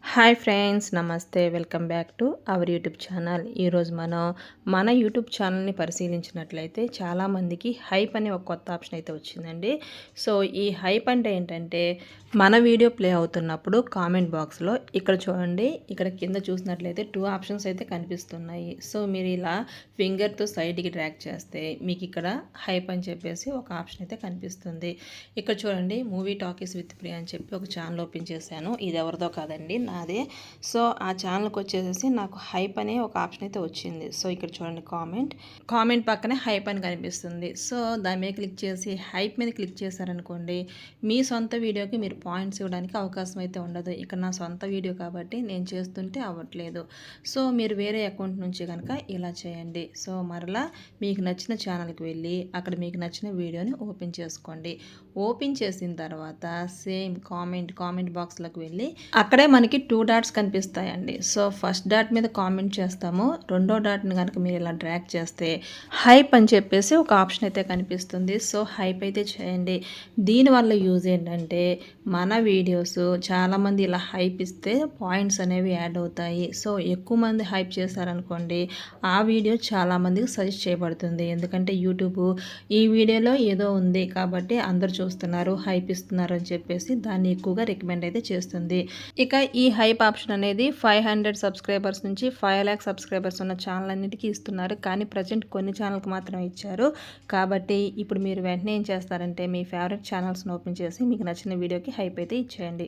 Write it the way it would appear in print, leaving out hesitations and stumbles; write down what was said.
Hi friends, నమస్తే. Welcome back to our YouTube channel. ఈరోజు మనం మన యూట్యూబ్ ఛానల్ని పరిశీలించినట్లయితే చాలామందికి హైప్ అనే ఒక కొత్త ఆప్షన్ అయితే వచ్చిందండి. సో ఈ హైప్ అంటే ఏంటంటే, మన వీడియో ప్లే అవుతున్నప్పుడు కామెంట్ బాక్స్లో ఇక్కడ చూడండి, ఇక్కడ కింద చూసినట్లయితే 2 ఆప్షన్స్ అయితే కనిపిస్తున్నాయి. సో మీరు ఇలా ఫింగర్తో సైడ్కి డ్రాగ్ చేస్తే మీకు ఇక్కడ హైప్ అని చెప్పేసి ఒక ఆప్షన్ అయితే కనిపిస్తుంది. ఇక్కడ చూడండి, మూవీ టాకీస్ విత్ ప్రియ అని చెప్పి ఒక ఛానల్ ఓపెన్ చేశాను. ఇది ఎవరిదో కాదండి, నాదే. సో ఆ ఛానల్కి వచ్చేసి నాకు హైప్ అనే ఒక ఆప్షన్ అయితే వచ్చింది. సో ఇక్కడ చూడండి, కామెంట్ పక్కనే హైప్ అని కనిపిస్తుంది. సో దాని మీద క్లిక్ చేసి హైప్ మీద క్లిక్ చేశారనుకోండి, మీ సొంత వీడియోకి మీరు పాయింట్స్ ఇవ్వడానికి అవకాశం అయితే ఉండదు. ఇక్కడ నా సొంత వీడియో కాబట్టి నేను చేస్తుంటే అవ్వట్లేదు. సో మీరు వేరే అకౌంట్ నుంచి కనుక ఇలా చేయండి. సో మరలా మీకు నచ్చిన ఛానల్కి వెళ్ళి అక్కడ మీకు నచ్చిన వీడియోని ఓపెన్ చేసుకోండి. ఓపెన్ చేసిన తర్వాత సేమ్ కామెంట్ బాక్స్లోకి వెళ్ళి అక్కడే మనకి 2 డాట్స్ కనిపిస్తాయండి. సో ఫస్ట్ డాట్ మీద కామెంట్ చేస్తాము. రెండో డాట్ని కనుక మీరు ఇలా డ్రాగ్ చేస్తే హైప్ అని చెప్పేసి ఒక ఆప్షన్ అయితే కనిపిస్తుంది. సో హైప్ అయితే చేయండి. దీనివల్ల యూజ్ ఏంటంటే, మన వీడియోస్ చాలామంది ఇలా హైప్ ఇస్తే పాయింట్స్ అనేవి యాడ్ అవుతాయి. సో ఎక్కువ మంది హైప్ చేశారనుకోండి, ఆ వీడియో చాలామందికి సజెస్ట్ చేయబడుతుంది. ఎందుకంటే యూట్యూబ్ ఈ వీడియోలో ఏదో ఉంది కాబట్టి అందరు చూస్తున్నారు, హైప్ ఇస్తున్నారు అని చెప్పేసి దాన్ని ఎక్కువగా రికమెండ్ అయితే చేస్తుంది. ఇక ఈ హైప్ ఆప్షన్ అనేది 500 సబ్స్క్రైబర్స్ నుంచి 5 లాక్ సబ్స్క్రైబర్స్ ఉన్న ఛానల్ అన్నిటికీ ఇస్తున్నారు. కానీ ప్రజెంట్ కొన్ని ఛానల్కి మాత్రం ఇచ్చారు. కాబట్టి ఇప్పుడు మీరు వెంటనే ఏం చేస్తారంటే, మీ ఫేవరెట్ ఛానల్స్ని ఓపెన్ చేసి మీకు నచ్చిన వీడియోకి హైప్ అయితే ఇచ్చేయండి.